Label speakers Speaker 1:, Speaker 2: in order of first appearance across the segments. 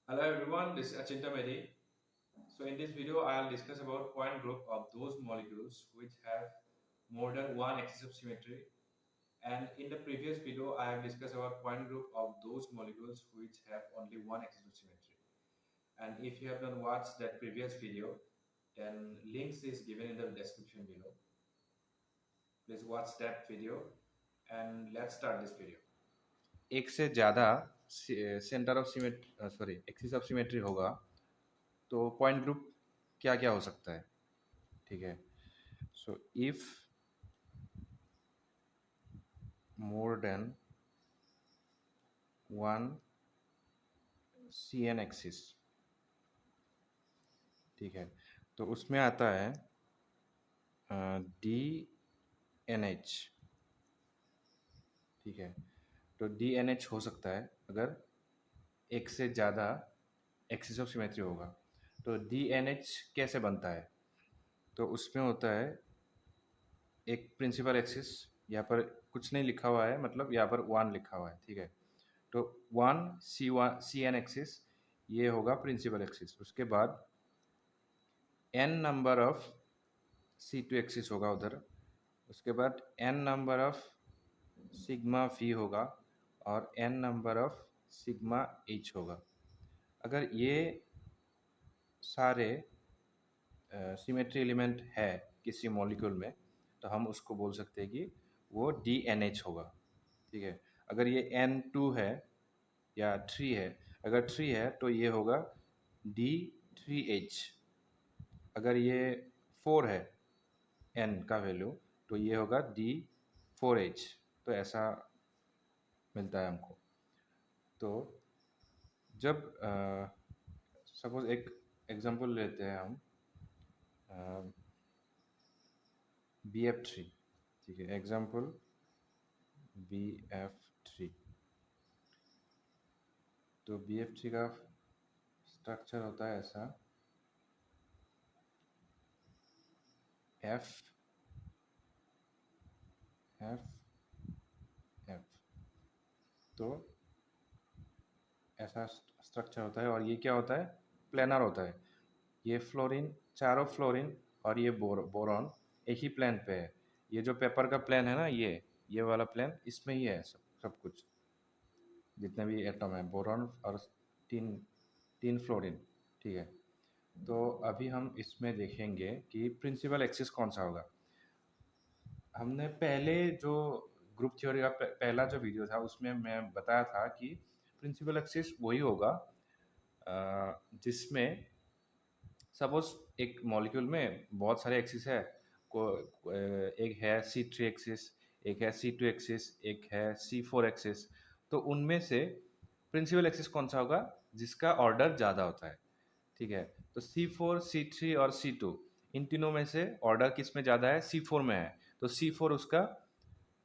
Speaker 1: Hello everyone, this is Achinta Medi. So in this video, I'll discuss about point group of those molecules which have more than one axis of symmetry. And in the previous video, I have discussed about point group of those molecules which have only one axis of symmetry. And if you have not watched that previous video, then links is given in the description below. Please watch that video and let's start this video. एक से ज़्यादा centre of symmetry axis of symmetry होगा तो point group क्या क्या हो सकता है, ठीक है। So if more than one C N axis, ठीक है, तो उसमें आता है डी एन एच, ठीक है। तो डी एन एच हो सकता है अगर एक से ज़्यादा एक्सिस ऑफ सिमेट्री होगा। तो डी एन एच कैसे बनता है? तो उसमें होता है एक प्रिंसिपल एक्सिस, यहाँ पर कुछ नहीं लिखा हुआ है, मतलब यहाँ पर वन लिखा हुआ है, ठीक है। तो वन सी एन एक्सिस ये होगा प्रिंसिपल एक्सिस। उसके बाद N number of C two axis होगा उधर। उसके बाद N number of sigma V होगा और N number of sigma H होगा। अगर ये सारे सिमेट्री एलिमेंट है किसी मॉलिक्यूल में तो हम उसको बोल सकते हैं कि वो डी एन एच होगा, ठीक है। अगर ये एन टू है या थ्री है, अगर थ्री है तो ये होगा डी थ्री एच। अगर ये फोर है एन का वैल्यू तो ये होगा डी फोर एच। तो ऐसा मिलता है हमको। तो जब सपोज एक एग्जांपल लेते हैं हम बी एफ थ्री, ठीक है। Example B F three. तो बी एफ थ्री का स्ट्रक्चर होता है ऐसा, एफ एफ एफ। तो ऐसा स्ट्रक्चर होता है और ये क्या होता है? प्लेनर होता है। ये फ्लोरीन, चारों फ्लोरीन और ये बोरॉन एक ही प्लेन पे है। ये जो पेपर का प्लेन है ना, ये वाला प्लेन, इसमें ही है सब कुछ, जितने भी एटम है, बोरॉन और तीन तीन फ्लोरीन, ठीक है। तो अभी हम इसमें देखेंगे कि प्रिंसिपल एक्सिस कौन सा होगा। हमने पहले जो ग्रुप थ्योरी का पहला जो वीडियो था उसमें मैं बताया था कि प्रिंसिपल एक्सिस वही होगा जिसमें सपोज एक मॉलिक्यूल में बहुत सारे एक्सिस है। एक है सी थ्री एक्सिस, एक है सी टू एक्सिस, एक है सी फोर एक्सिस। तो उनमें से प्रिंसिपल एक्सिस कौन सा होगा? जिसका ऑर्डर ज़्यादा होता है, ठीक है। तो सी फोर, सी थ्री और सी टू, इन तीनों में से ऑर्डर किस में ज़्यादा है? सी फोर में है। तो सी फोर उसका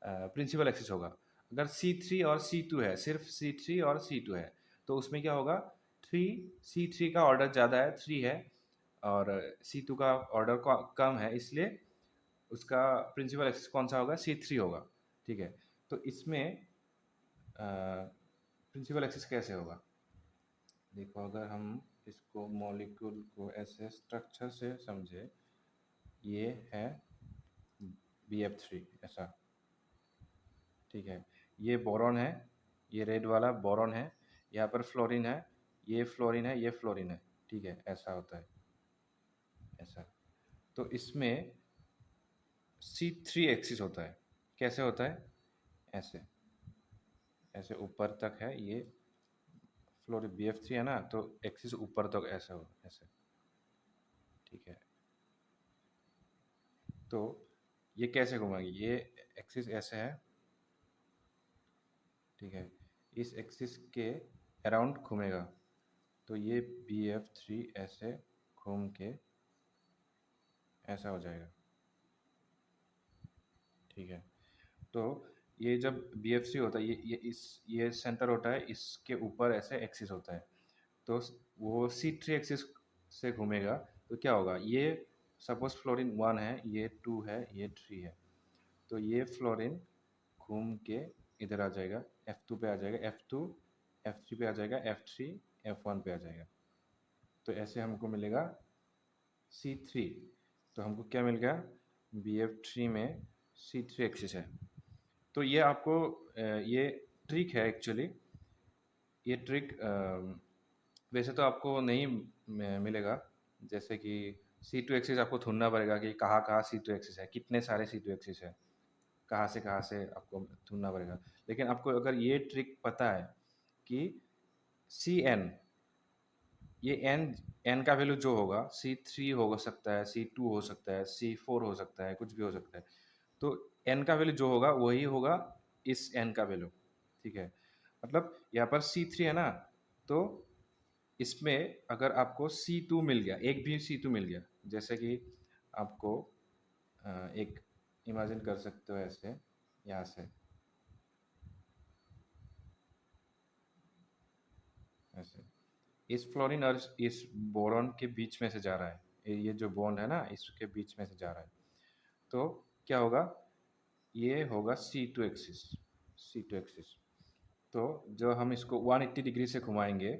Speaker 1: प्रिंसिपल एक्सिस होगा। अगर सी थ्री और सी टू है, सिर्फ सी थ्री और सी टू है, तो उसमें क्या होगा? थ्री, सी थ्री का ऑर्डर ज़्यादा है, थ्री है, और सी टू का ऑर्डर कम है, इसलिए उसका प्रिंसिपल एक्सिस कौन सा होगा? सी थ्री होगा, ठीक है। तो इसमें प्रिंसिपल एक्सिस कैसे होगा? देखो, अगर हम इसको मॉलिक्यूल को ऐसे स्ट्रक्चर से समझे, ये है बी एफ थ्री ऐसा, ठीक है। ये बोरॉन है, ये रेड वाला बोरॉन है, यहाँ पर फ्लोरीन है, ये फ्लोरीन है, ये फ्लोरीन है, ठीक है। ऐसा होता है, ऐसा। तो इसमें सी थ्री एक्सिस होता है। कैसे होता है? ऐसे, ऐसे ऊपर तक है ये फ्लोर, बी एफ थ्री है ना, तो एक्सिस ऊपर तक ऐसा हो, ऐसे, ठीक है। तो ये कैसे घुमाएगी? ये एक्सिस ऐसे है, ठीक है। इस एक्सिस के अराउंड घूमेगा, तो ये बी एफ थ्री ऐसे घूम के ऐसा हो जाएगा, ठीक है। तो ये जब बी एफ सी होता है, ये सेंटर होता है, इसके ऊपर ऐसे एक्सिस होता है। तो वो सी थ्री एक्सिस से घूमेगा, तो क्या होगा? ये सपोज फ्लोरीन वन है, ये टू है, ये थ्री है। तो ये फ्लोरीन घूम के इधर आ जाएगा, एफ टू पे आ जाएगा, एफ टू एफ थ्री पे आ जाएगा, एफ थ्री F1 पे आ जाएगा। तो ऐसे हमको मिलेगा C3। तो हमको क्या मिल गया, BF3 में C3 एक्सिस है। तो ये आपको ये ट्रिक है एक्चुअली। ये ट्रिक वैसे तो आपको नहीं मिलेगा, जैसे कि C2 एक्सिस आपको ढूंढना पड़ेगा कि कहाँ कहाँ C2 एक्सिस है, कितने सारे C2 एक्सिस है, कहाँ से आपको ढूंढना पड़ेगा। लेकिन आपको अगर ये ट्रिक पता है कि Cn, ये n का वैल्यू जो होगा C3 हो सकता है, C2 हो सकता है, C4 हो सकता है, कुछ भी हो सकता है। तो n का वैल्यू जो होगा वही होगा इस n का वैल्यू। ठीक है, मतलब यहाँ पर C3 है ना, तो इसमें अगर आपको C2 मिल गया, एक भी C2 मिल गया, जैसे कि आपको एक इमेजिन कर सकते हो ऐसे, यहाँ से ऐसे इस फ्लोरीन और इस बोरॉन के बीच में से जा रहा है, ये जो बॉन्ड है ना इसके बीच में से जा रहा है। तो क्या होगा, ये होगा C2 एक्सिस, C2 एक्सिस। तो जो हम इसको 180 डिग्री से घुमाएंगे,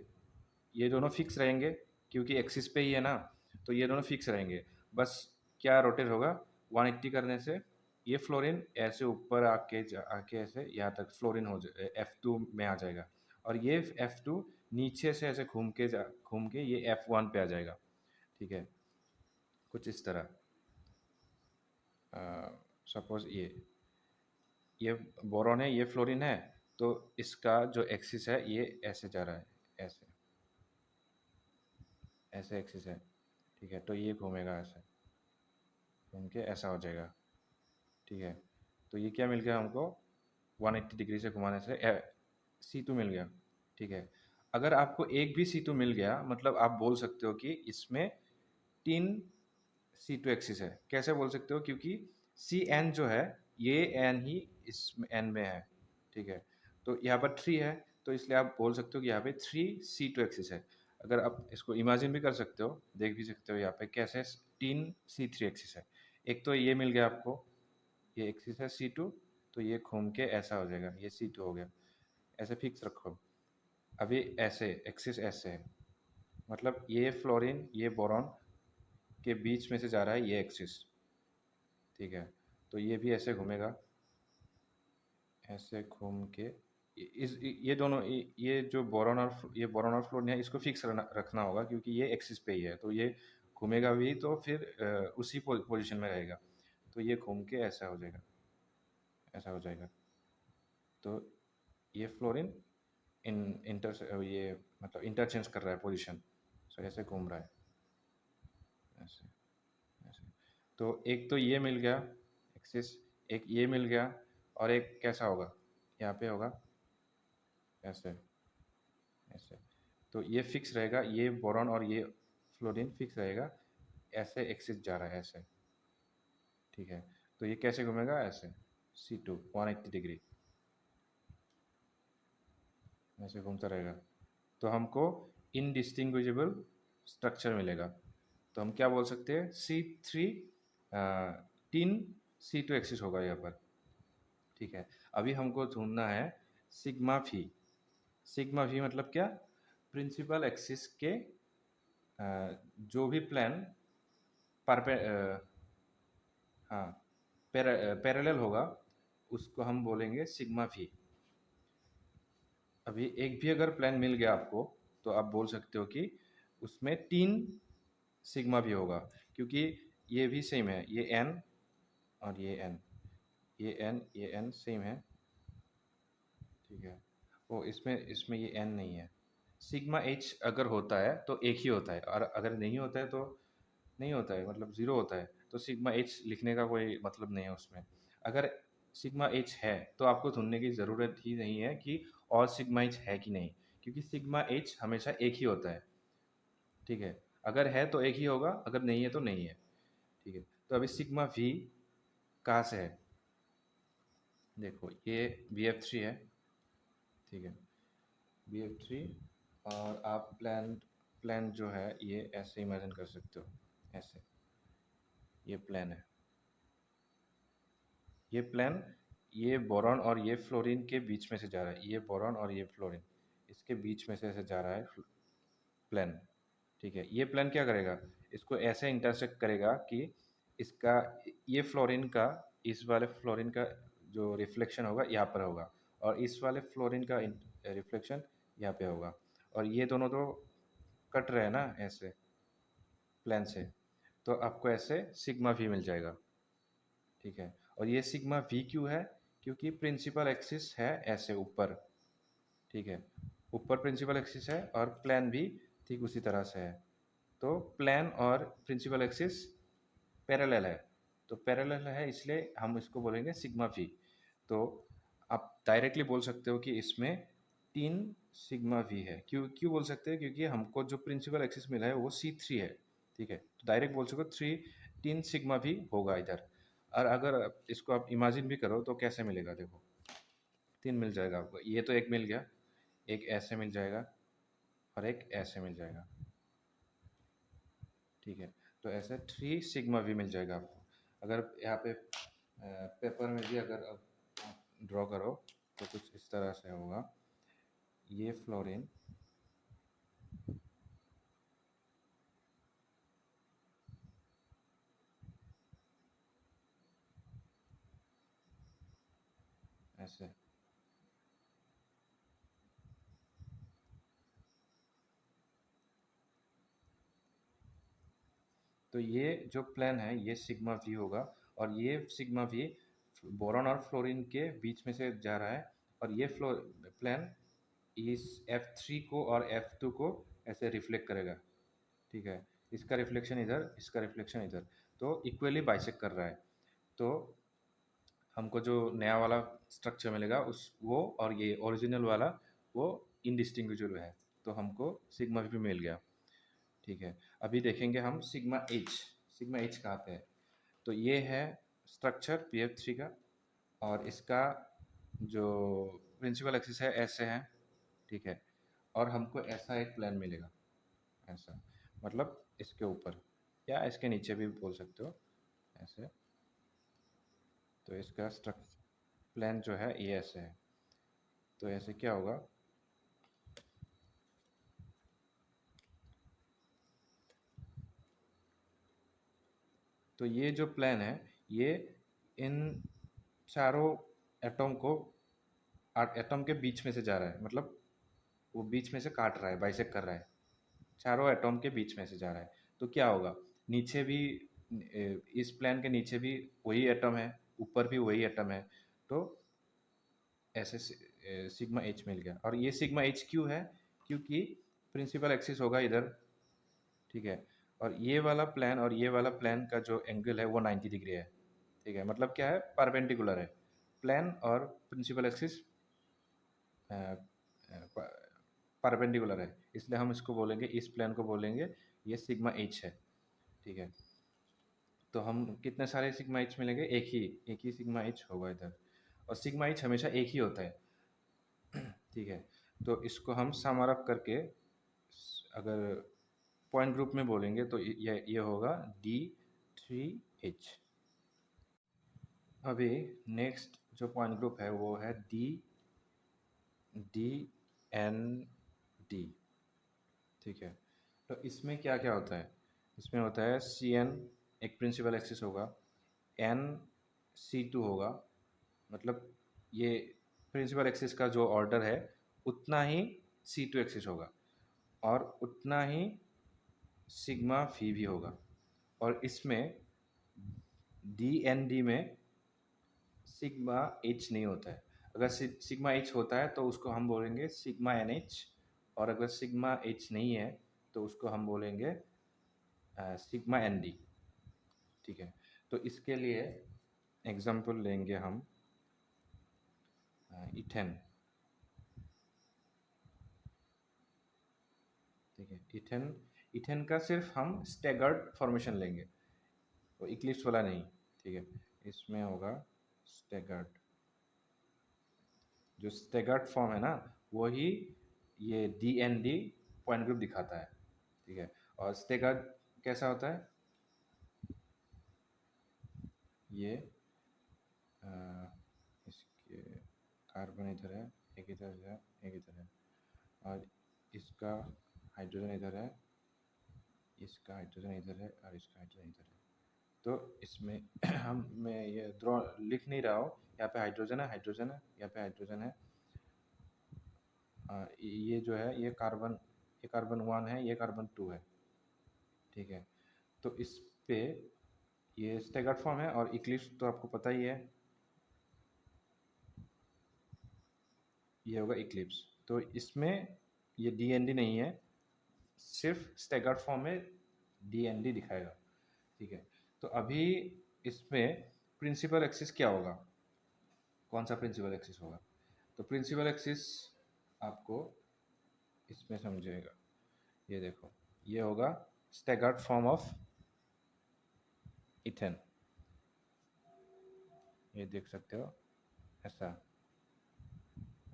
Speaker 1: ये दोनों फिक्स रहेंगे क्योंकि एक्सिस पे ही है ना, तो ये दोनों फिक्स रहेंगे। बस क्या रोटेट होगा, 180 करने से ये फ्लोरीन ऐसे ऊपर आके ऐसे यहाँ तक फ्लोरीन हो जाए, F2 में आ जाएगा। और ये F2 नीचे से ऐसे घूम के ये F1 पे आ जाएगा। ठीक है, कुछ इस तरह। सपोज ये बोरॉन है, ये फ्लोरीन है, तो इसका जो एक्सिस है ये ऐसे जा रहा है, ऐसे ऐसे एक्सिस है। ठीक है, तो ये घूमेगा ऐसे, घूम के ऐसा हो जाएगा। ठीक है, तो ये क्या मिल गया हमको, 180 डिग्री से घुमाने से C2 मिल गया। ठीक है, अगर आपको एक भी C2 मिल गया, मतलब आप बोल सकते हो कि इसमें 3 C2 एक्सिस है। कैसे बोल सकते हो, क्योंकि Cn जो है ये n ही इस n में है। ठीक है, तो यहाँ पर 3 है, तो इसलिए आप बोल सकते हो कि यहाँ पे 3 C2 एक्सिस है। अगर आप इसको इमेजिन भी कर सकते हो, देख भी सकते हो यहाँ पे कैसे 3 C3 एक्सिस है। एक तो ये मिल गया आपको, ये एक्सिस है C2, तो ये घूम के ऐसा हो जाएगा, ये C2 हो गया। ऐसे फिक्स रखो। अभी ऐसे एक्सिस ऐसे है, मतलब ये फ्लोरीन ये बोरॉन के बीच में से जा रहा है ये एक्सिस। ठीक है, तो ये भी ऐसे घूमेगा, ऐसे घूम के ये दोनों ये जो बोरॉन और ये बोरॉन और फ्लोरीन है, इसको फिक्स रखना होगा क्योंकि ये एक्सिस पे ही है, तो ये घूमेगा भी तो फिर उसी पोजीशन में रहेगा। तो ये घूम के ऐसा हो जाएगा, ऐसा हो जाएगा। तो ये फ्लोरीन इन ये मतलब इंटरचेंज कर रहा है पोजीशन, सो ऐसे घूम रहा है, ऐसे ऐसे। तो एक तो ये मिल गया एक्सिस, एक ये मिल गया, और एक कैसा होगा, यहाँ पे होगा ऐसे ऐसे। तो ये फिक्स रहेगा, ये बोरॉन और ये फ्लोरीन फिक्स रहेगा, ऐसे एक्सिस जा रहा है ऐसे। ठीक है, तो ये कैसे घूमेगा, ऐसे C2 180 डिग्री ऐसे घूमता रहेगा। तो हमको इनडिस्टिंग्विशेबल स्ट्रक्चर मिलेगा। तो हम क्या बोल सकते हैं, C3 तीन C2 एक्सिस होगा यहाँ पर। ठीक है, अभी हमको ढूंढना है सिग्मा फी। सिग्मा फी मतलब क्या, प्रिंसिपल एक्सिस के जो भी प्लेन परपे हाँ पैरेलल होगा, उसको हम बोलेंगे सिग्मा फी। अभी एक भी अगर प्लान मिल गया आपको, तो आप बोल सकते हो कि उसमें 3 सिग्मा भी होगा, क्योंकि ये भी सेम है, ये n और ये n, ये n सेम है। ठीक है, वो इसमें इसमें ये n नहीं है। सिग्मा h अगर होता है तो एक ही होता है, और अगर नहीं होता है तो नहीं होता है, मतलब ज़ीरो होता है। तो सिग्मा h लिखने का कोई मतलब नहीं है उसमें। अगर सिग्मा h है तो आपको ढूंढने की ज़रूरत ही नहीं है कि और सिग्मा h है कि नहीं, क्योंकि सिग्मा h हमेशा एक ही होता है। ठीक है, अगर है तो एक ही होगा, अगर नहीं है तो नहीं है। ठीक है, तो अभी सिग्मा v कहाँ से है, देखो ये BF3 है। ठीक है, BF3, और आप प्लान प्लान जो है ये ऐसे इमेजिन कर सकते हो, ऐसे ये प्लान है, ये प्लान ये बोरॉन और ये फ्लोरीन के बीच में से जा रहा है, ये बोरॉन और ये फ्लोरीन इसके बीच में से ऐसे जा रहा है। प्लेन। ठीक है, ये प्लेन क्या करेगा, इसको ऐसे इंटरसेक्ट करेगा कि इसका ये फ्लोरीन का, इस वाले फ्लोरीन का जो रिफ्लेक्शन होगा यहाँ पर होगा, और इस वाले फ्लोरीन का रिफ्लेक्शन यहाँ पे होगा, और ये दोनों तो कट रहे हैं ना ऐसे प्लेन से, तो आपको ऐसे सिग्मा वी मिल जाएगा। ठीक है, और ये सिग्मा वी क्यों है, क्योंकि प्रिंसिपल एक्सिस है ऐसे ऊपर। ठीक है, ऊपर प्रिंसिपल एक्सिस है और प्लेन भी ठीक उसी तरह से है, तो प्लेन और प्रिंसिपल एक्सिस पैरेलल है, तो पैरेलल है इसलिए हम इसको बोलेंगे सिग्मा वी। तो आप डायरेक्टली बोल सकते हो कि इसमें 3 सिग्मा वी है। क्यों क्यों बोल सकते हैं, क्योंकि हमको जो प्रिंसिपल एक्सिस मिला है वो C3 है। ठीक है, तो डायरेक्ट बोल सको 3 सिग्मा वी होगा इधर। और अगर इसको आप इमेजिन भी करो तो कैसे मिलेगा, देखो 3 मिल जाएगा आपको, ये तो एक मिल गया, एक ऐसे मिल जाएगा और एक ऐसे मिल जाएगा। ठीक है, तो ऐसे 3 सिग्मा वी मिल जाएगा आपको। अगर यहाँ पे पेपर में भी अगर आप ड्रॉ करो तो कुछ इस तरह से होगा, ये फ्लोरीन ऐसे, तो ये जो प्लेन है ये सिग्मा वी होगा, और ये सिग्मा वी बोरॉन और फ्लोरीन के बीच में से जा रहा है, और ये प्लेन इस F3 को और F2 को ऐसे रिफ्लेक्ट करेगा। ठीक है, इसका रिफ्लेक्शन इधर, इसका रिफ्लेक्शन इधर, तो इक्वली बाइसेक्ट कर रहा है। तो हमको जो नया वाला स्ट्रक्चर मिलेगा उस वो, और ये ओरिजिनल वाला वो इनडिस्टिंग्विशेबल है, तो हमको सिग्मा भी मिल गया। ठीक है, अभी देखेंगे हम सिग्मा एच। सिग्मा एच कहाँ पे है, तो ये है स्ट्रक्चर PF3 का, और इसका जो प्रिंसिपल एक्सिस है ऐसे है। ठीक है, और हमको ऐसा एक प्लान मिलेगा, ऐसा मतलब इसके ऊपर या इसके नीचे भी बोल सकते हो ऐसे। तो इसका स्ट्रक्चर प्लान जो है ये ऐसे है, तो ऐसे क्या होगा, तो ये जो प्लान है ये इन चारों एटम को, एटम के बीच में से जा रहा है, मतलब वो बीच में से काट रहा है, बाइसेक्ट कर रहा है, चारों एटम के बीच में से जा रहा है। तो क्या होगा, नीचे भी इस प्लान के नीचे भी वही एटम है, ऊपर भी वही एटम है, तो ऐसे सिग्मा एच मिल गया। और ये सिग्मा एच क्यों है, क्योंकि प्रिंसिपल एक्सिस होगा इधर। ठीक है, और ये वाला प्लान और ये वाला प्लान का जो एंगल है वो 90 डिग्री है। ठीक है, मतलब क्या है, परपेंडिकुलर है, प्लान और प्रिंसिपल एक्सिस परपेंडिकुलर है, इसलिए हम इसको बोलेंगे, इस प्लान को बोलेंगे ये सिग्मा एच है। ठीक है, तो हम कितने सारे सिग्मा एच मिलेंगे, एक ही सिग्मा एच होगा इधर, और सिग्मा एच हमेशा एक ही होता है। ठीक है, तो इसको हम समर अप करके अगर पॉइंट ग्रुप में बोलेंगे तो ये होगा D3H। अभी नेक्स्ट जो पॉइंट ग्रुप है वो है DND। ठीक है, तो इसमें क्या क्या होता है, इसमें होता है CN, एक प्रिंसिपल एक्सिस होगा, NC2 होगा, मतलब ये प्रिंसिपल एक्सिस का जो ऑर्डर है उतना ही C2 एक्सिस होगा, और उतना ही सिग्मा फी भी होगा। और इसमें DND में सिग्मा एच नहीं होता है। अगर सिग्मा एच होता है तो उसको हम बोलेंगे सिग्मा NH, और अगर सिग्मा एच नहीं है तो उसको हम बोलेंगे सिग्मा ND। ठीक है, तो इसके लिए एग्जाम्पल लेंगे हम इथेन। ठीक है, इथेन, इथेन का सिर्फ हम स्टेगर्ड फॉर्मेशन लेंगे, तो इक्लिप्स वाला नहीं। ठीक है, इसमें होगा स्टेगर्ड, जो स्टेगर्ड फॉर्म है ना वही ये DND पॉइंट ग्रुप दिखाता है। ठीक है, और स्टेगर्ड कैसा होता है, ये अ, इसके कार्बन इधर है, एक इधर है, एक इधर है, और इसका हाइड्रोजन इधर है, इसका हाइड्रोजन इधर है और इसका हाइड्रोजन इधर है। तो इसमें हम मैं ये ड्रॉ लिख नहीं रहा हूँ, यहाँ पे हाइड्रोजन है, हाइड्रोजन है, यहाँ पे हाइड्रोजन है। ये जो है ये कार्बन 1 है, ये कार्बन 2 है, ठीक है। तो इस पे ये स्टेगर्ड फॉर्म है और इक्लिप्स तो आपको पता ही है, ये होगा इक्लिप्स। तो इसमें ये डीएनडी नहीं है, सिर्फ स्टेगर्ड फॉर्म में डीएनडी दिखाएगा, ठीक है। तो अभी इसमें प्रिंसिपल एक्सिस क्या होगा, कौन सा प्रिंसिपल एक्सिस होगा? तो प्रिंसिपल एक्सिस आपको इसमें समझेगा, ये देखो, ये होगा स्टेगर्ड फॉर्म ऑफ इथेन, ये देख सकते हो, ऐसा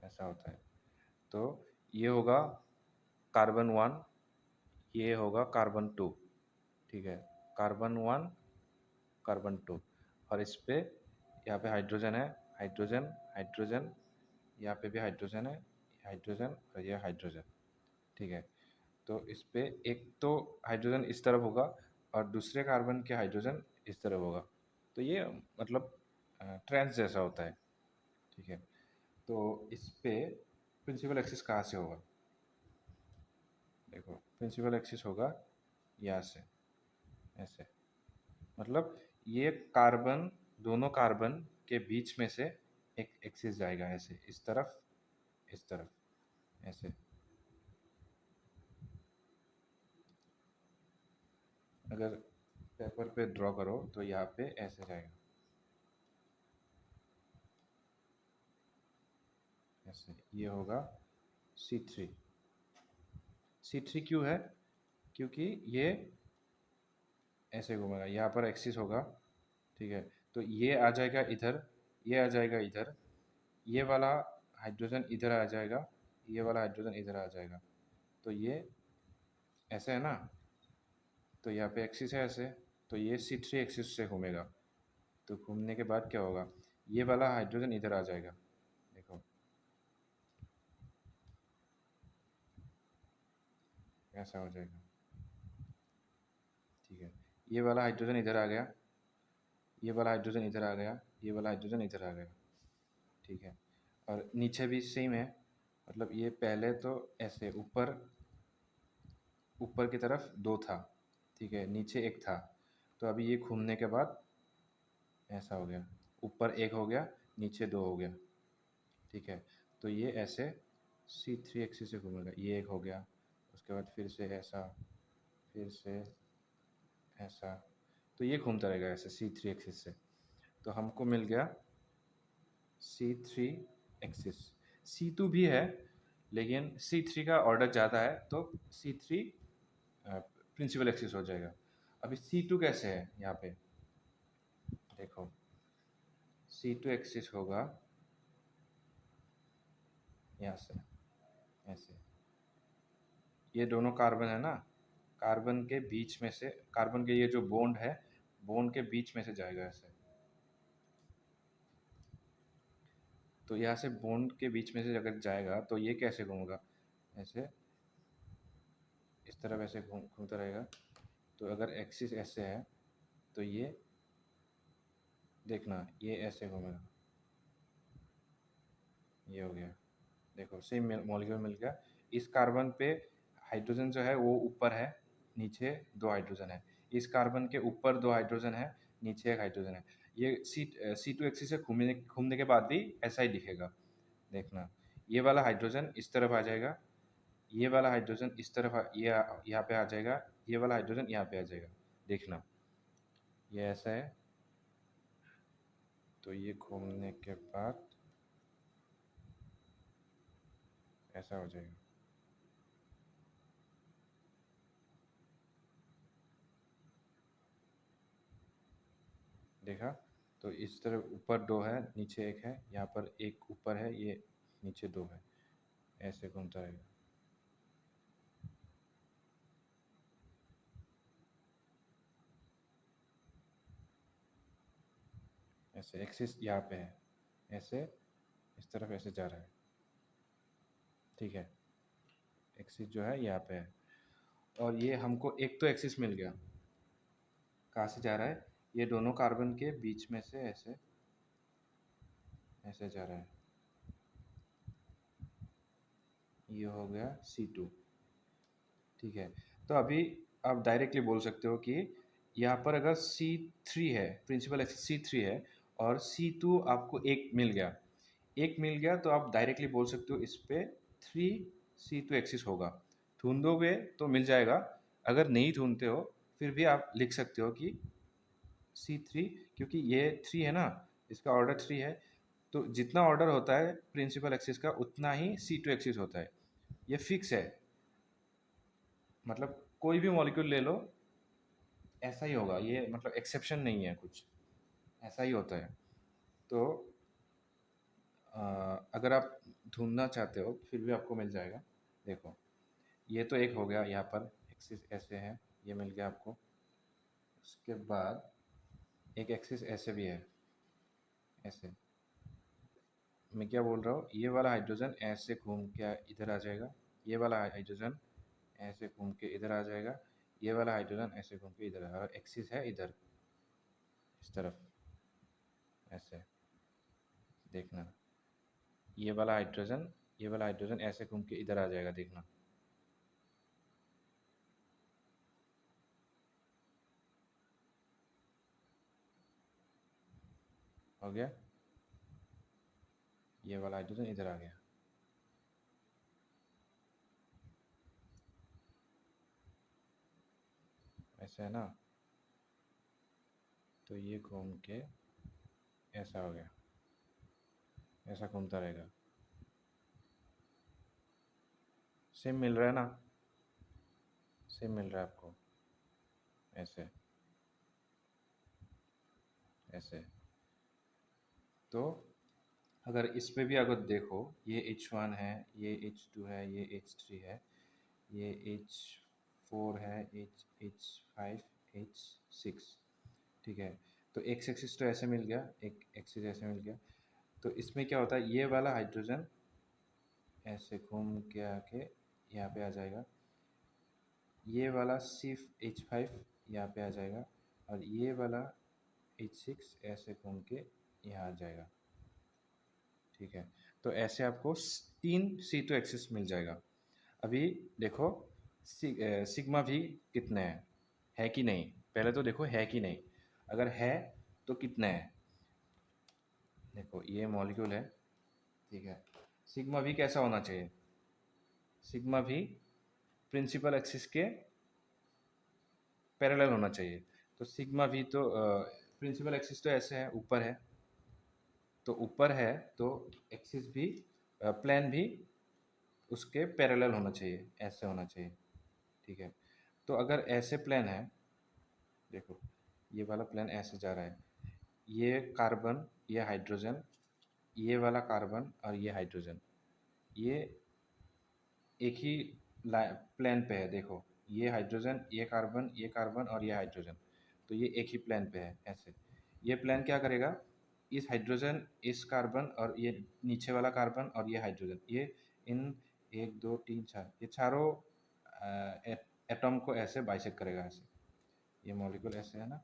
Speaker 1: ऐसा होता है। तो ये होगा कार्बन 1, ये होगा कार्बन 2, ठीक है, कार्बन 1 कार्बन 2, और इस पे यहाँ पे हाइड्रोजन है, हाइड्रोजन हाइड्रोजन, यहाँ पे भी हाइड्रोजन है, हाइड्रोजन और ये हाइड्रोजन, ठीक है। तो इस पे एक तो हाइड्रोजन इस तरफ होगा और दूसरे कार्बन के हाइड्रोजन इस तरफ होगा, तो ये मतलब ट्रांस जैसा होता है, ठीक है। तो इस पे प्रिंसिपल एक्सिस कहाँ से होगा, देखो प्रिंसिपल एक्सिस होगा यहाँ से, ऐसे, मतलब ये कार्बन, दोनों कार्बन के बीच में से एक एक्सिस जाएगा, ऐसे इस तरफ, इस तरफ, ऐसे। अगर पेपर पे ड्रॉ करो तो यहाँ पे ऐसे जाएगा, ऐसे, ये होगा C3। C3 क्यों है? क्योंकि ये ऐसे घूमेगा, यहाँ पर एक्सिस होगा, ठीक है। तो ये आ जाएगा इधर, ये आ जाएगा इधर, ये वाला हाइड्रोजन इधर आ जाएगा, ये वाला हाइड्रोजन इधर आ जाएगा, तो ये ऐसे है ना, तो यहाँ पे एक्सिस है ऐसे, तो ये C3 एक्सिस से घूमेगा। तो घूमने के बाद क्या होगा, ये वाला हाइड्रोजन इधर आ जाएगा, देखो ऐसा हो जाएगा, ठीक है। ये वाला हाइड्रोजन इधर आ गया, ये वाला हाइड्रोजन इधर आ गया, ये वाला हाइड्रोजन इधर आ गया, ठीक है। और नीचे भी सेम है, मतलब ये पहले तो ऐसे ऊपर, ऊपर की तरफ 2 था, ठीक है, नीचे 1 था, तो अभी ये घूमने के बाद ऐसा हो गया, ऊपर 1 हो गया, नीचे 2 हो गया, ठीक है। तो ये ऐसे C3 एक्सिस से घूमेगा, ये 1 हो गया, उसके बाद फिर से ऐसा, फिर से ऐसा, तो ये घूमता रहेगा ऐसे C3 एक्सिस से। तो हमको मिल गया C3 एक्सिस। C2 भी है, लेकिन C3 का ऑर्डर ज़्यादा है, तो C3 प्रिंसिपल एक्सिस हो जाएगा। अभी C2 कैसे है, यहाँ पे देखो, C2 एक्सिस होगा यहाँ से, ऐसे, ये दोनों कार्बन है ना, कार्बन के बीच में से, कार्बन के ये जो बॉन्ड है, बॉन्ड के बीच में से जाएगा ऐसे। तो यहाँ से बॉन्ड के बीच में से अगर जाएगा तो ये कैसे घूमेगा, ऐसे, इस तरफ ऐसे घूमता रहेगा। तो अगर एक्सिस ऐसे है तो ये देखना, ये ऐसे घूमेगा, ये हो गया, देखो सेम मॉलिक्यूल मिल गया। इस कार्बन पे हाइड्रोजन जो है वो ऊपर है, नीचे 2 हाइड्रोजन है, इस कार्बन के ऊपर 2 हाइड्रोजन है, नीचे 1 हाइड्रोजन है। ये C2 एक्सिस से घूमने घूमने के बाद भी ऐसा ही दिखेगा, देखना, ये वाला हाइड्रोजन इस तरफ आ जाएगा, ये वाला हाइड्रोजन इस तरफ ये यहाँ पे आ जाएगा, ये वाला हाइड्रोजन यहाँ पे आ जाएगा, देखना ये ऐसा है। तो ये घूमने के बाद ऐसा हो जाएगा, देखा। तो इस तरफ ऊपर 2 है, नीचे 1 है, यहाँ पर 1 ऊपर है, ये नीचे 2 है, ऐसे घूमता रहेगा। ऐसे एक्सिस यहाँ पे है, ऐसे इस तरफ ऐसे जा रहा है, ठीक है, एक्सिस जो है यहाँ पे है। और ये हमको एक तो एक्सिस मिल गया, कहाँ से जा रहा है, ये दोनों कार्बन के बीच में से ऐसे ऐसे जा रहा है, ये हो गया C2। ठीक है, तो अभी आप डायरेक्टली बोल सकते हो कि यहाँ पर अगर C3 है, प्रिंसिपल एक्सिस C3 है और C2 आपको एक मिल गया तो आप डायरेक्टली बोल सकते हो इस पे 3C2 एक्सिस होगा। ढूंढोगे तो मिल जाएगा, अगर नहीं ढूंढते हो फिर भी आप लिख सकते हो कि C3, क्योंकि ये 3 है ना, इसका ऑर्डर 3 है, तो जितना ऑर्डर होता है प्रिंसिपल एक्सिस का उतना ही C2 एक्सिस होता है, ये फिक्स है। मतलब कोई भी मॉलिक्यूल ले लो ऐसा ही होगा, ये मतलब एक्सेप्शन नहीं है कुछ, ऐसा ही होता है। तो अगर आप ढूंढना चाहते हो फिर भी आपको मिल जाएगा। देखो, ये तो एक हो गया, यहाँ पर एक्सिस ऐसे है, ये मिल गया आपको। उसके बाद एक एक्सिस ऐसे भी है, ऐसे। मैं क्या बोल रहा हूँ, ये वाला हाइड्रोजन ऐसे घूम के इधर आ जाएगा, ये वाला हाइड्रोजन ऐसे घूम के इधर आ जाएगा, ये वाला हाइड्रोजन ऐसे घूम के इधर, और एक्सिस है इधर इस तरफ ऐसे। देखना, ये वाला हाइड्रोजन ऐसे घूम के इधर आ जाएगा, देखना। हो गया, ये वाला हाइड्रोजन इधर आ गया। ऐसा है ना, तो ये घूम के ऐसा हो गया, ऐसा घूमता रहेगा। सेम मिल रहा है ना, सेम मिल रहा है आपको, ऐसे ऐसे। तो अगर इस पे भी अगर देखो, ये H1 है, ये H2 है, ये H3 है, ये H4 है, H5, H6। ठीक है, तो एक एक्सिस तो ऐसे मिल गया, एक एक्सिस ऐसे मिल गया। तो इसमें क्या होता है, ये वाला हाइड्रोजन ऐसे घूम के आके यहाँ पे आ जाएगा, ये वाला सिर्फ H5 यहाँ पे आ जाएगा, और ये वाला H6 ऐसे घूम के यहाँ आ जाएगा। ठीक है, तो ऐसे आपको 3 C2 एक्सिस मिल जाएगा। अभी देखो सिग्मा भी कितने हैं, है कि नहीं, पहले तो देखो है कि नहीं। अगर है तो कितने हैं, देखो ये मॉलिक्यूल है, ठीक है। सिग्मा भी कैसा होना चाहिए, सिग्मा भी प्रिंसिपल एक्सिस के पैरेलल होना चाहिए। तो सिग्मा भी तो प्रिंसिपल एक्सिस तो ऐसे है, ऊपर है, तो ऊपर है तो एक्सिस भी प्लेन भी उसके पैरेलल होना चाहिए, ऐसे होना चाहिए। ठीक है, तो अगर ऐसे प्लेन है, देखो ये वाला प्लेन ऐसे जा रहा है, ये कार्बन, ये हाइड्रोजन, ये वाला कार्बन और ये हाइड्रोजन, ये एक ही प्लेन पे है। देखो ये हाइड्रोजन, ये कार्बन और ये हाइड्रोजन, तो ये एक ही प्लेन पे है ऐसे। ये प्लेन क्या करेगा, इस हाइड्रोजन, इस कार्बन और ये नीचे वाला कार्बन और ये हाइड्रोजन, ये इन 1 2 3 4, ये चारों एटम को ऐसे बाइसेक्ट करेगा ऐसे। ये मॉलिक्यूल ऐसे है ना,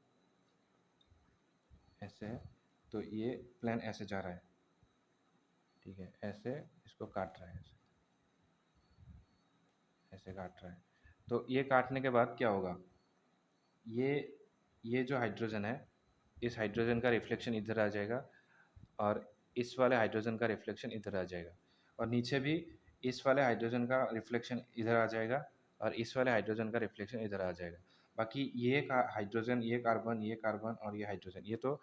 Speaker 1: ऐसे है, तो ये प्लेन ऐसे जा रहा है। ठीक है, ऐसे इसको काट रहा है, ऐसे काट रहा है। तो ये काटने के बाद क्या होगा, ये ये जो हाइड्रोजन है, इस हाइड्रोजन का रिफ्लेक्शन इधर आ जाएगा, और इस वाले हाइड्रोजन का रिफ्लेक्शन इधर आ जाएगा, और नीचे भी इस वाले हाइड्रोजन का रिफ्लेक्शन इधर आ जाएगा, और इस वाले हाइड्रोजन का रिफ्लेक्शन इधर आ जाएगा। बाकी ये हाइड्रोजन, ये कार्बन और ये हाइड्रोजन, ये तो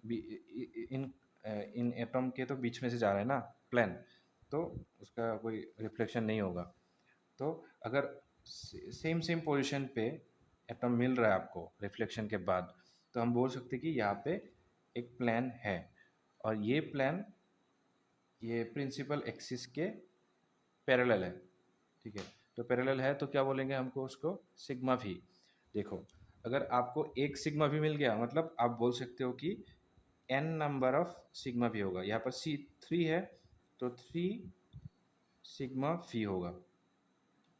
Speaker 1: इन इन एटम के तो बीच में से जा रहा है ना प्लेन, तो उसका कोई रिफ्लेक्शन नहीं होगा। तो अगर सेम सेम पोजीशन पे एटम मिल रहा है आपको रिफ्लेक्शन के बाद, तो हम बोल सकते हैं कि यहाँ पे एक प्लेन है, और ये प्लेन ये प्रिंसिपल एक्सिस के पैरेलल है। ठीक है, तो पैरेलल है तो क्या बोलेंगे हमको उसको, सिग्मा भी। देखो, अगर आपको एक सिग्मा भी मिल गया, मतलब आप बोल सकते हो कि n नंबर ऑफ सिग्मा भी होगा। यहाँ पर C3 है तो 3 सिग्मा भी होगा।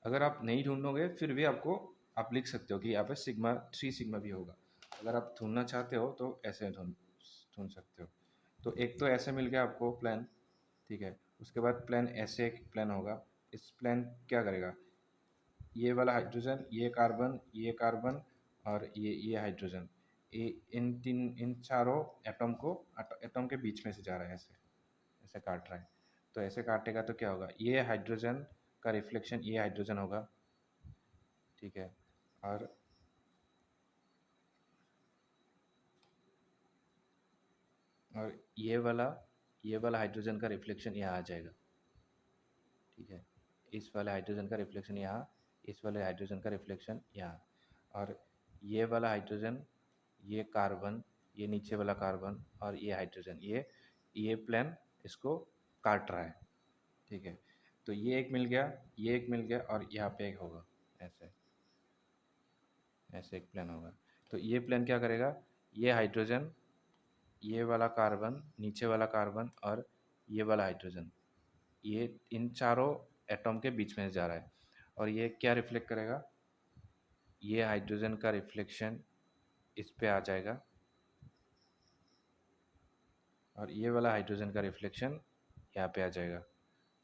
Speaker 1: अगर आप नहीं ढूंढोगे फिर भी आपको आप लिख सकते हो कि यहाँ पे सिग्मा 3 सिग्मा भी होगा। अगर आप ढूंढना चाहते हो तो ऐसे ढूंढ ढूंढ सकते हो। तो एक तो ऐसे मिल गया आपको प्लान, ठीक है। उसके बाद प्लान ऐसे एक प्लान होगा। इस प्लान क्या करेगा, ये वाला हाइड्रोजन, ये कार्बन और ये हाइड्रोजन, ये इन चारों एटम को एटम के बीच में से जा रहा है, ऐसे ऐसे काट रहा है। तो ऐसे काटेगा तो क्या होगा, ये हाइड्रोजन का रिफ्लेक्शन ये हाइड्रोजन होगा, ठीक है। और और ये वाला हाइड्रोजन का रिफ्लेक्शन यहाँ आ जाएगा, ठीक है। इस वाले हाइड्रोजन का रिफ्लेक्शन यहाँ, इस वाले हाइड्रोजन का रिफ्लेक्शन यहाँ। और ये वाला हाइड्रोजन, ये कार्बन, ये नीचे वाला कार्बन और ये हाइड्रोजन, ये प्लेन इसको काट रहा है, ठीक है। तो ये एक मिल गया, ये एक मिल गया और यहाँ पे एक होगा, ऐसे ऐसे एक प्लेन होगा। तो ये प्लेन क्या करेगा, ये हाइड्रोजन, ये वाला कार्बन, नीचे वाला कार्बन और ये वाला हाइड्रोजन, ये इन चारों एटम के बीच में जा रहा है। और ये क्या रिफ्लेक्ट करेगा, ये हाइड्रोजन का रिफ्लेक्शन इस पे आ जाएगा और ये वाला हाइड्रोजन का रिफ्लेक्शन यहाँ पे आ जाएगा,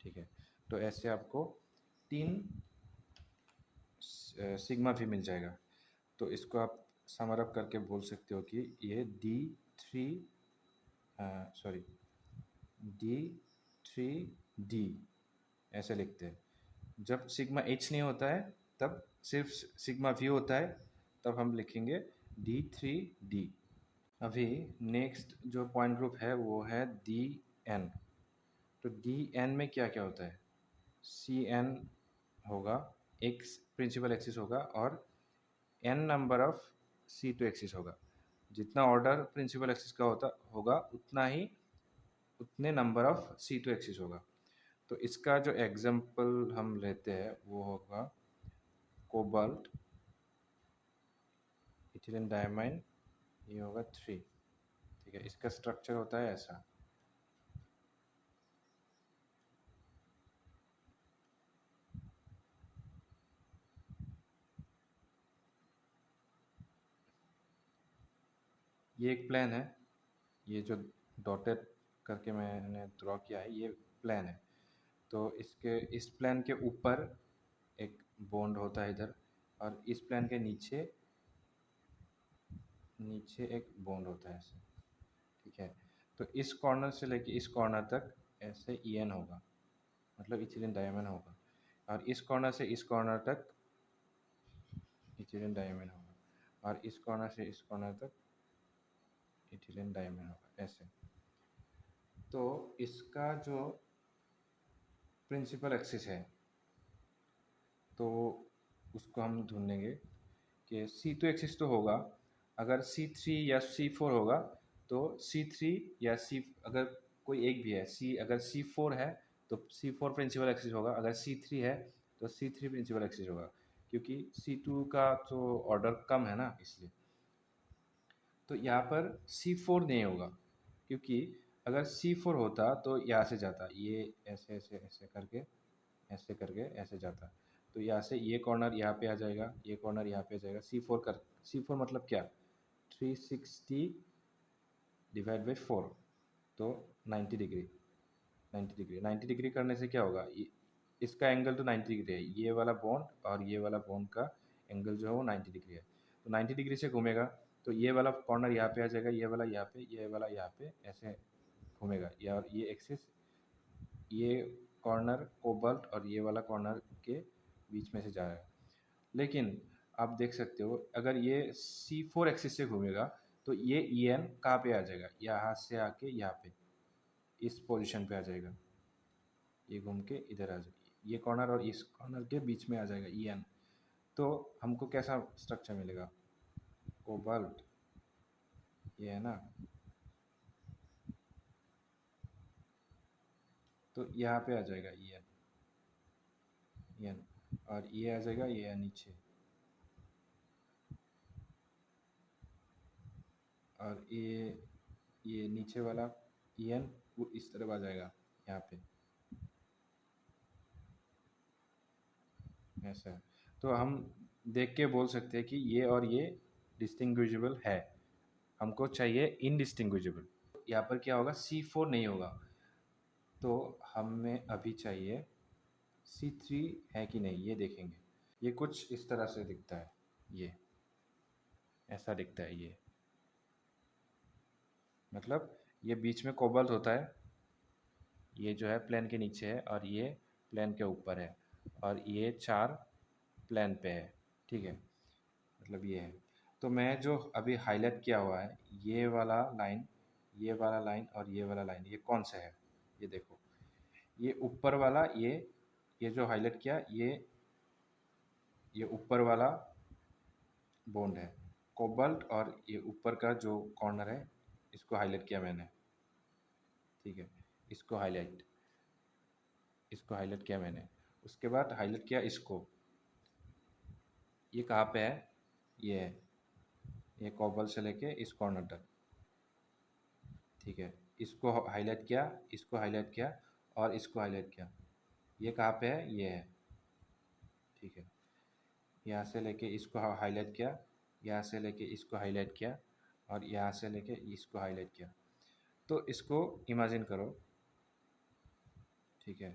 Speaker 1: ठीक है। तो ऐसे आपको 3 सिग्मा भी मिल जाएगा। तो इसको आप समरअप करके बोल सकते हो कि ये D3 सॉरी D3D ऐसे लिखते हैं। जब सिग्मा H नहीं होता है तब सिर्फ सिग्मा V होता है, तब हम लिखेंगे D3D। अभी नेक्स्ट जो पॉइंट ग्रुप है वो है DN। तो DN में क्या क्या होता है, CN होगा, एक प्रिंसिपल एक्सिस होगा और n number of C2 axis होगा। जितना ऑर्डर प्रिंसिपल एक्सिस का होता होगा उतने नंबर ऑफ C2 एक्सिस होगा। तो इसका जो एग्जाम्पल हम लेते हैं वो होगा कोबाल्ट, इथिलीन डायमाइन, ये होगा 3, ठीक है। इसका स्ट्रक्चर होता है ऐसा। ये एक प्लान है, ये जो डॉटेड करके मैंने ड्रॉ किया है ये प्लान है। तो इसके इस प्लान के ऊपर एक बॉन्ड होता है इधर, और इस प्लान के नीचे नीचे एक बॉन्ड होता है ऐसे, ठीक है। तो इस कॉर्नर से लेके इस कॉर्नर तक ऐसे EN होगा, मतलब इथिलीन डायमंड होगा। और इस कॉर्नर से इस कॉर्नर तक इथिलीन डायमंड होगा और इस कॉर्नर से इस कॉर्नर तक इथिलीन डायमंड होगा, ऐसे। तो इसका जो प्रिंसिपल एक्सिस है तो उसको हम ढूंढेंगे कि C2 एक्सिस तो होगा। अगर C3 या C4 होगा तो C3 या C, अगर कोई एक भी है C, अगर C4 है तो C4 प्रिंसिपल एक्सिस होगा, अगर C3 है तो C3 प्रिंसिपल एक्सिस होगा, क्योंकि C2 का तो ऑर्डर कम है ना, इसलिए। तो यहाँ पर C4 नहीं होगा, क्योंकि अगर C4 होता तो यहाँ से जाता, ये ऐसे ऐसे ऐसे करके ऐसे जाता। तो यहाँ से ये कॉर्नर यहाँ पे आ जाएगा, ये कॉर्नर यहाँ पे आ जाएगा। C4 मतलब क्या, 360 डिवाइड बाई 4, तो 90 डिग्री। 90 डिग्री करने से क्या होगा, इसका एंगल तो 90 डिग्री है, ये वाला बॉन्ड और ये वाला बॉन्ड का एंगल जो है वो 90 डिग्री है। तो 90 डिग्री से घूमेगा तो ये वाला कॉर्नर यहाँ पे आ जाएगा, ये वाला यहाँ पे, ये वाला यहाँ पे, ऐसे घूमेगा। या और ये एक्सिस, ये कॉर्नर कोबाल्ट और ये वाला कॉर्नर के बीच में से जा रहा है। लेकिन आप देख सकते हो अगर ये C4 एक्सिस से घूमेगा तो ये EN कहाँ पे आ जाएगा, यहाँ से आके यहाँ पे इस पोजीशन पे आ जाएगा, ये घूम के इधर आ जाएगा, ये कॉर्नर और इस कॉर्नर के बीच में आ जाएगा EN। तो हमको कैसा स्ट्रक्चर मिलेगा, कोबाल्ट, ये है ना। तो यहाँ पे आ जाएगा EN और ये आ जाएगा ये नीचे, और ये नीचे वाला EN वो इस तरफ आ जाएगा यहाँ पे। ऐसा है। तो हम देख के बोल सकते हैं कि ये और ये डिस्टिंग्विजिबल है, हमको चाहिए इनडिस्टिंग्विजिबल। यहाँ पर क्या होगा, C4 नहीं होगा, तो हमें अभी चाहिए C3 है कि नहीं, ये देखेंगे। ये कुछ इस तरह से दिखता है, ये ऐसा दिखता है, ये मतलब ये बीच में कोबाल्ट होता है, ये जो है प्लेन के नीचे है और ये प्लेन के ऊपर है, और ये 4 प्लेन पे है, ठीक है, मतलब ये है। तो मैं जो अभी हाईलाइट किया हुआ है, ये वाला लाइन, ये वाला लाइन और ये वाला लाइन, ये कौन सा है, ये देखो, ये ऊपर वाला, ये जो हाईलाइट किया, ये ऊपर वाला बॉन्ड है कोबाल्ट, और ये ऊपर का जो कॉर्नर है, इसको हाईलाइट किया मैंने, ठीक है, इसको हाईलाइट किया मैंने। उसके बाद हाईलाइट किया इसको, ये कहाँ पे है, ये है, ये कोबाल्ट से लेके इस कॉर्नर तक, ठीक है, इसको हाईलाइट किया, इसको हाईलाइट किया और इसको हाईलाइट किया, ये कहाँ पे है, ये है, ठीक है, यहाँ से लेके इसको हाईलाइट किया, यहाँ से लेके इसको हाईलाइट किया और यहाँ से लेके इसको हाईलाइट किया। तो इसको इमेजिन करो, ठीक है,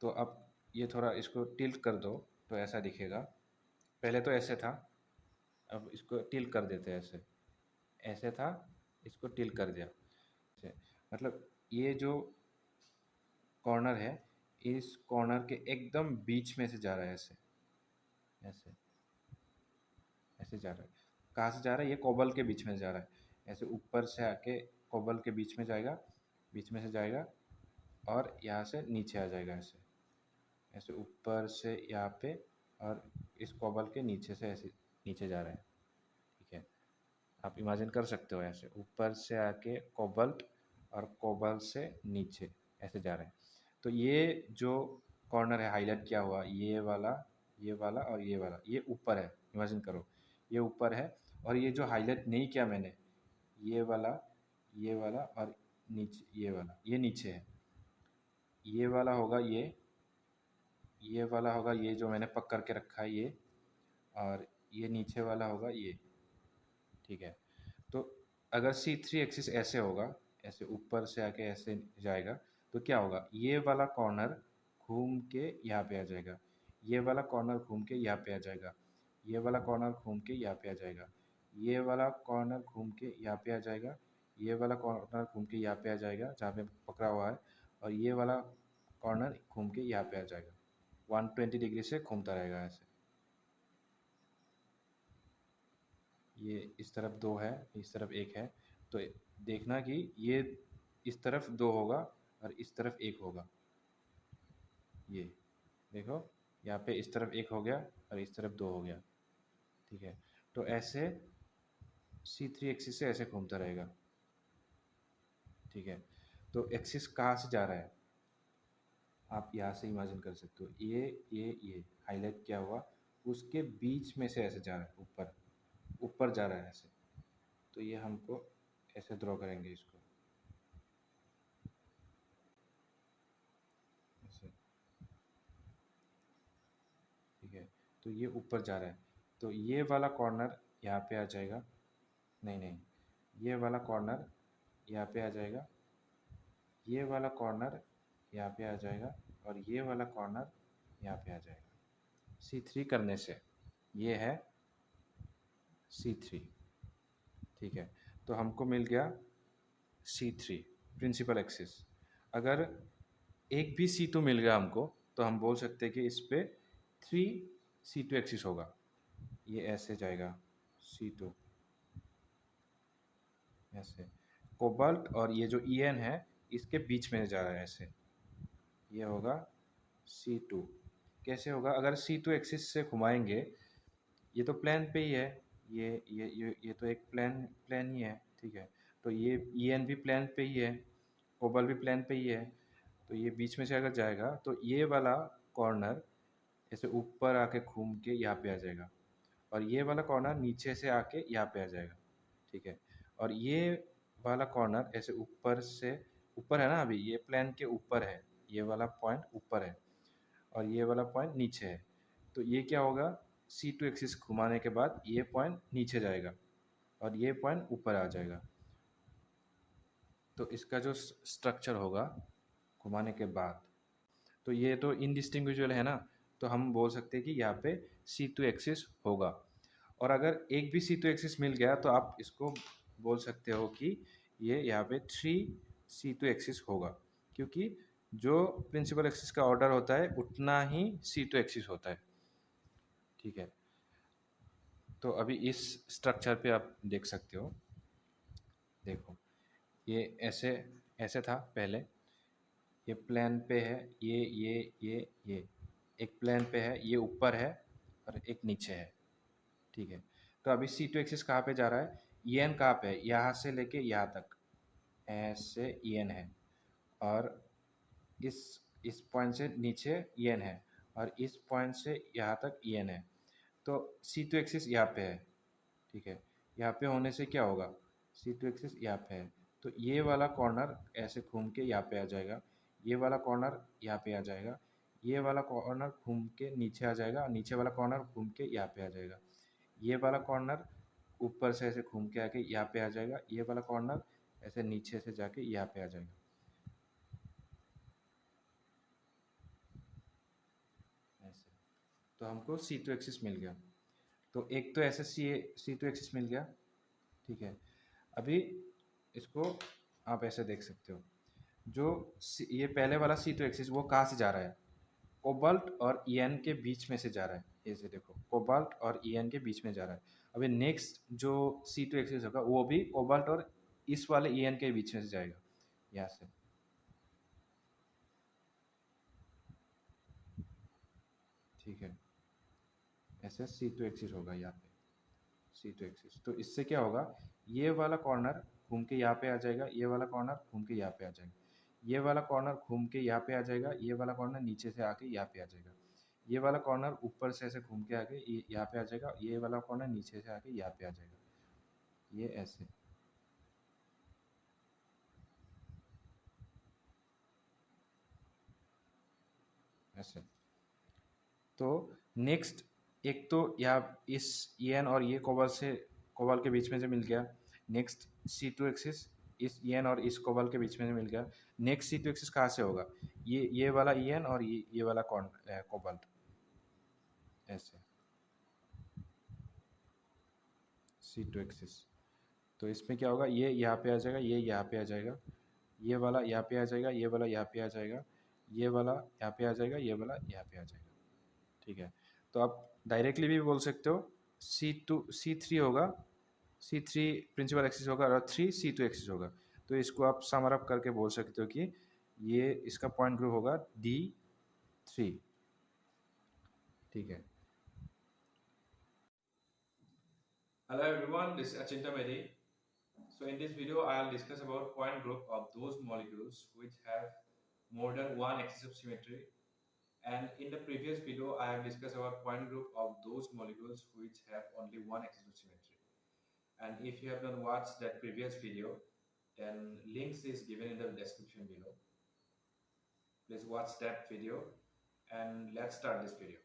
Speaker 1: तो अब ये थोड़ा इसको टिल्ट कर दो, तो ऐसा दिखेगा। पहले तो ऐसे था, अब इसको टिल्ट कर देते हैं, ऐसे ऐसे था, इसको टिल्ट कर दिया ऐसे। मतलब ये जो कॉर्नर है, इस कॉर्नर के एकदम बीच में से जा रहा है, ऐसे ऐसे ऐसे जा रहा है। कहाँ से जा रहा है, ये कोबल के बीच में से जा रहा है, ऐसे ऊपर से आके कोबल के बीच में जाएगा, बीच में से जाएगा और यहाँ से नीचे आ जाएगा, ऐसे ऐसे ऊपर से यहाँ पे, और इस कोबल के नीचे से ऐसे नीचे जा रहा है, ठीक है। आप इमेजिन कर सकते हो, ऐसे ऊपर से आके कोबाल्ट और कोबाल्ट से नीचे ऐसे जा रहे हैं। तो ये जो कॉर्नर है हाईलाइट किया हुआ, ये वाला और ये वाला, ये ऊपर है, इमेजिन करो, ये ऊपर है। और ये जो हाईलाइट नहीं किया मैंने, ये वाला और नीचे ये वाला, ये नीचे है। ये वाला होगा ये वाला होगा, ये जो मैंने पक करके रखा है ये, और ये नीचे वाला होगा ये, ठीक है। तो अगर C3 एक्सिस ऐसे होगा, ऐसे ऊपर से आके ऐसे जाएगा, तो क्या होगा, ये वाला कॉर्नर घूम के यहाँ पे आ जाएगा, ये वाला कॉर्नर घूम के यहाँ पे आ जाएगा, ये वाला कॉर्नर घूम के यहाँ पे आ जाएगा, ये वाला कॉर्नर घूम के यहाँ पे आ जाएगा, ये वाला कॉर्नर घूम के यहाँ पे आ जाएगा जहाँ पे पकड़ा हुआ है, और ये वाला कॉर्नर घूम के यहाँ पे आ जाएगा। 120 डिग्री से घूमता रहेगा ऐसे। ये इस तरफ 2 है, इस तरफ 1 है, तो देखना कि ये इस तरफ 2 होगा और इस तरफ 1 होगा। ये देखो, यहाँ पे इस तरफ 1 हो गया और इस तरफ 2 हो गया, ठीक है। तो ऐसे C3 एक्सिस से ऐसे घूमता रहेगा, ठीक है। तो एक्सिस कहाँ से जा रहा है, आप यहाँ से इमेजिन कर सकते हो, ये हाईलाइट किया हुआ, उसके बीच में से ऐसे जा रहा है, ऊपर ऊपर जा रहा है ऐसे। तो ये हमको ऐसे ड्रॉ करेंगे इसको, ऐसे, ठीक है। तो ये ऊपर जा रहा है, तो ये वाला कॉर्नर यहाँ पे आ जाएगा, नहीं नहीं, ये वाला कॉर्नर यहाँ पे आ जाएगा, ये वाला कॉर्नर यहाँ पे आ जाएगा, और ये वाला कॉर्नर यहाँ पे आ जाएगा। C3 करने से ये है C3, ठीक है। तो हमको मिल गया C3 प्रिंसिपल एक्सिस। अगर एक भी C2 मिल गया हमको, तो हम बोल सकते हैं कि इस पे 3 C2 एक्सिस होगा। ये ऐसे जाएगा C2, ऐसे कोबाल्ट, और ये जो En है इसके बीच में जा रहा है ऐसे, ये होगा C2। कैसे होगा, अगर C2 एक्सिस से घुमाएंगे, ये तो प्लेन पे ही है, ये तो एक प्लेन ही है, ठीक है। तो ये En भी प्लेन पे ही है, कोबल भी प्लेन पे ही है, तो ये बीच में से अगर जाएगा तो ये वाला कॉर्नर ऐसे ऊपर आके घूम के यहाँ पे आ जाएगा, और ये वाला कॉर्नर नीचे से आके यहाँ पे आ जाएगा, ठीक है। और ये वाला कॉर्नर ऐसे ऊपर से, ऊपर है ना, अभी ये प्लेन के ऊपर है, ये वाला पॉइंट ऊपर है, और ये वाला पॉइंट नीचे है, तो ये क्या होगा, C2 एक्सिस घुमाने के बाद ये पॉइंट नीचे जाएगा और ये पॉइंट ऊपर आ जाएगा। तो इसका जो स्ट्रक्चर होगा घुमाने के बाद, तो ये तो इनडिस्टिंग्विशबल है ना, तो हम बोल सकते हैं कि यहाँ पे C2 एक्सिस होगा। और अगर एक भी C2 एक्सिस मिल गया तो आप इसको बोल सकते हो कि ये यहाँ पे 3C2 एक्सिस होगा, क्योंकि जो प्रिंसिपल एक्सिस का ऑर्डर होता है उतना ही C2 एक्सिस होता है। ठीक है, तो अभी इस स्ट्रक्चर पे आप देख सकते हो। देखो, ये ऐसे ऐसे था पहले, ये प्लेन पे है, ये एक प्लेन पे है, ये ऊपर है और एक नीचे है। ठीक है, तो अभी C2 एक्सिस कहाँ पे जा रहा है, EN कहाँ पे है, यहाँ से लेके यहाँ तक ऐसे EN है, और इस इस पॉइंट से नीचे EN है, और इस पॉइंट से यहाँ तक EN है। तो C2 एक्सिस यहाँ पे है। ठीक है, यहाँ पे होने से क्या होगा, C2 एक्सिस यहाँ पे है, तो ये वाला कॉर्नर ऐसे घूम के यहाँ पे आ जाएगा, ये वाला कॉर्नर यहाँ पे आ जाएगा, ये वाला कॉर्नर घूम के नीचे आ जाएगा, नीचे वाला कॉर्नर घूम के यहाँ पे आ जाएगा, ये वाला कॉर्नर ऊपर से ऐसे घूम के आके यहाँ पे आ जाएगा, ये वाला कॉर्नर ऐसे नीचे से जाके यहाँ पे आ जाएगा, ऐसे। तो हमको C2 एक्सिस मिल गया। तो एक तो ऐसे C2 एक्सिस मिल गया। ठीक है, अभी इसको आप ऐसे देख सकते हो, जो ये पहले वाला C2 एक्सिस वो कहाँ से जा रहा है, कोबाल्ट और EN के बीच में से जा रहा है। ऐसे देखो, कोबाल्ट और EN के बीच में जा रहा है। अभी नेक्स्ट जो C2 एक्सिस होगा वो भी कोबाल्ट और इस वाले EN के बीच में से जाएगा, यहाँ से। ठीक है, ऐसे C2 एक्सिस होगा यहाँ पे, C2 एक्सिस। तो इससे क्या होगा, ये वाला कॉर्नर घूम के यहाँ पे आ जाएगा, ये वाला कॉर्नर घूम के यहाँ पे आ जाएगा, ये वाला कॉर्नर घूम के यहाँ पे आ जाएगा, ये वाला कॉर्नर नीचे से आके यहाँ पे आ जाएगा, ये वाला कॉर्नर ऊपर से ऐसे घूम के आके यहाँ पे आ जाएगा, ये वाला कॉर्नर नीचे से आके यहाँ पे आ जाएगा, ये ऐसे। ऐसे, तो नेक्स्ट, एक तो यहाँ इस EN और ये कोबल के बीच में से मिल गया। नेक्स्ट C2 एक्सिस इस EN और इस कोबल के बीच में से मिल गया। नेक्स्ट C2 एक्सिस कहाँ से होगा, ये वाला EN और ये वाला कोबल, ऐसे C2 एक्सिस। तो इसमें क्या होगा, ये यहाँ पे आ जाएगा, ये यहाँ पे आ जाएगा, ये वाला यहाँ पे आ जाएगा, ये वाला यहाँ पे आ जाएगा, ये वाला यहाँ पे आ जाएगा, ये वाला यहाँ पे आ जाएगा। ठीक है, तो आप डायरेक्टली भी बोल सकते हो C3 होगा, C3 प्रिंसिपल एक्सिस होगा और 3 C2 एक्सिस होगा। तो इसको आप समर अप करके बोल सकते हो कि ये इसका पॉइंट ग्रुप होगा D3। ठीक है। Hello everyone, this is Achinta Medi. So in this video, I'll discuss about point group of those molecules which have more than one axis of symmetry. And in the previous video, I have discussed about point group of those molecules which have only one axis of symmetry. And if you have not watched that previous video, then links is given in the description below. Please watch that video and let's start this video.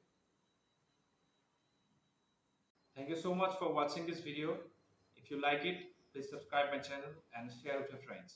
Speaker 1: Thank you so much for watching this video. If you like it, please subscribe my channel and share with your friends.